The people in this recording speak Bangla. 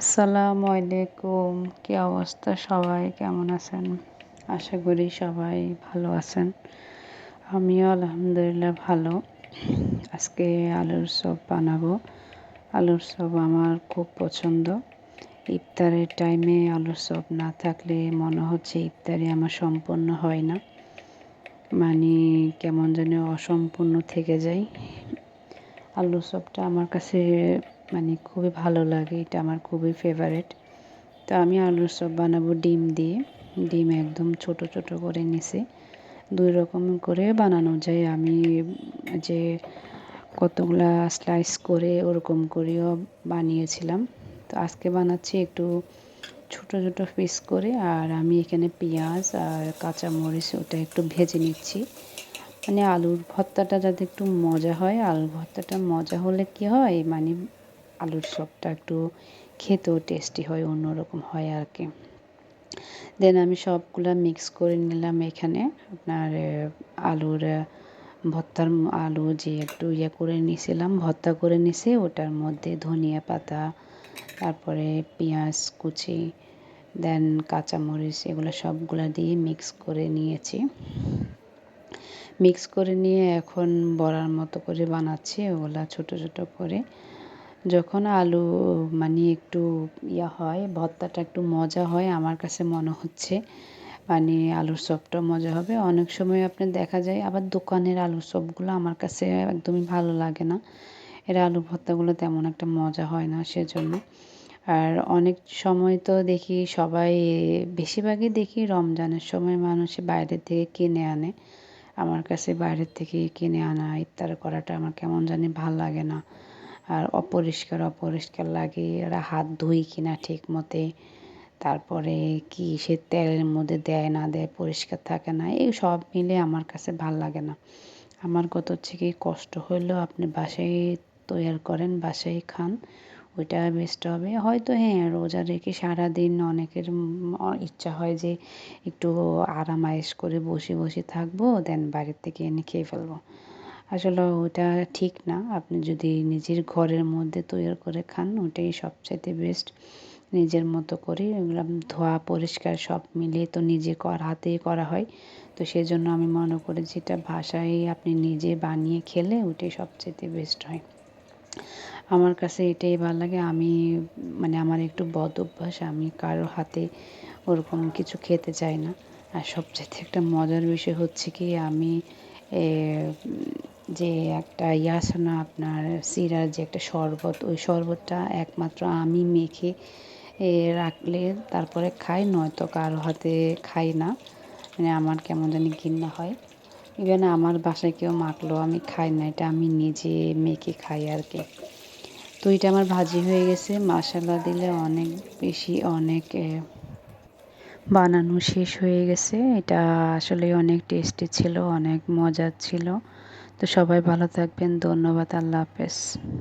আসসালামু আলাইকুম। কি অবস্থা সবাই কেমন আছেন? আশা করি সবাই ভালো আছেন। আমিও আলহামদুলিল্লাহ ভালো। আজকে আলুর চপ বানাবো। আলুর চপ আমার খুব পছন্দ। ইফতারের টাইমে আলুর চপ না থাকলে মনে হচ্ছে ইফতারি আমার সম্পূর্ণ হয় না। মানে কেমন জানি অসম্পূর্ণ থেকে যায়। আলুর চপটা আমার কাছে খুবই ভালো লাগে। এটা আমার খুবই ফেভারিট। তো আমি আলুর চপ বানাবো ডিম দিয়ে। ডিম একদম ছোট ছোট করে নিছি। ২ রকম করে বানানো যায়। আমি যে কতগুলা স্লাইস করে ওরকম করেও বানিয়েছিলাম। তো আজকে বানাচ্ছি একটু ছোট ছোট পিস করে। আর আমি এখানে পেঁয়াজ আর কাঁচামরিচ ওটা একটু ভেজে নিচ্ছি। আলুর ভর্তাটা যাতে একটু মজা হয়। আলুর ভর্তাটা মজা হলে কি হয় আলুর চপটা একটু খেতেও টেস্টি হয়, অন্যরকম হয় আর কি। দেন আমি সবগুলা মিক্স করে নিলাম এখানে। আপনার আলুর ভর্তার আলু যে একটু করে নিয়েছিলাম, ভর্তা করে নিছি, ওটার মধ্যে ধনিয়া পাতা, তারপরে পেঁয়াজ কুচি, দেন কাঁচামরিচ, এগুলো সবগুলা দিয়ে মিক্স করে নিয়েছি। মিক্স করে নিয়ে এখন বড়ার মতো করে বানাচ্ছি ওগুলা ছোট ছোট করে। যখন আলু একটু হয়, ভর্তাটা একটু মজা হয়, আমার কাছে মনে হচ্ছে আলুর চপটাও মজা হবে। অনেক সময় আপনার দেখা যায় আবার দোকানের আলুর চপগুলো আমার কাছে একদমই ভালো লাগে না। এর আলু ভর্তাগুলো তেমন একটা মজা হয় না সেজন্য। আর অনেক সময় তো দেখি সবাই, বেশিরভাগই দেখি রমজানের সময় মানুষে বাইরে থেকে কিনে আনে। আমার কাছে বাইরের থেকে কিনে আনা ইফতার করাটা আমার কেমন জানি ভাল লাগে না। আর অপরিষ্কার অপরিষ্কার লাগে। ওরা হাত ধুই কিনা ঠিক মতে, তারপরে কি সে তেলের মধ্যে দেয় না দেয়, পরিষ্কার থাকে না, এই সব মিলে আমার কাছে ভাল লাগে না। আমার কথা হচ্ছে কি, কষ্ট হইলেও আপনি বাসায় তৈয়ার করেন, বাসায় খান, ওইটা বেস্ট হবে। হয়তো হ্যাঁ, রোজা রেখে সারাদিন অনেকের ইচ্ছা হয় যে একটু আরাম আয়েশ করে বসে বসে থাকবো, দেন বাইরের থেকে এনে খেয়ে ফেলবো। আসলে ওটা ঠিক না। আপনি যদি নিজের ঘরের মধ্যে তৈরি করে খান, ওটাই সবচাইতে বেস্ট। নিজের মতো করে এগুলো ধোয়া পরিষ্কার সব মিলিয়ে তো নিজে হাতেই করা হয়। তো সেজন্য আমি মনে করি যেটা বাসায় আপনি নিজে বানিয়ে খেলে ওটাই সবচাইতে বেস্ট হয়। আমার কাছে এটাই ভালো লাগে। আমি আমার একটু বদ অভ্যাস, আমি কারো হাতে ওরকম কিছু খেতে চাই না। আর সবচাইতে একটা মজার বিষয় হচ্ছে কি, আমি এ যে একটা আছে না আপনার সিরার যে একটা শরবত, ওই শরবতটা একমাত্র আমি মেখে রাখলে তারপরে খাই, নয়তো কারো হাতে খাই না। আমার কেমন জানি ঘৃণা হয়। ইভেন আমার বাসায় কেউ মাখলেও আমি খাই না, এটা আমি নিজে মেখে খাই আর কি। তো এটা আমার ভাজি হয়ে গেছে। মশলা দিলে অনেক বেশি বানানো শেষ হয়ে গেছে। এটা আসলে অনেক টেস্টি ছিল, অনেক মজার ছিল। তো সবাই ভালো থাকবেন। ধন্যবাদ। আল্লাহ হাফেজ।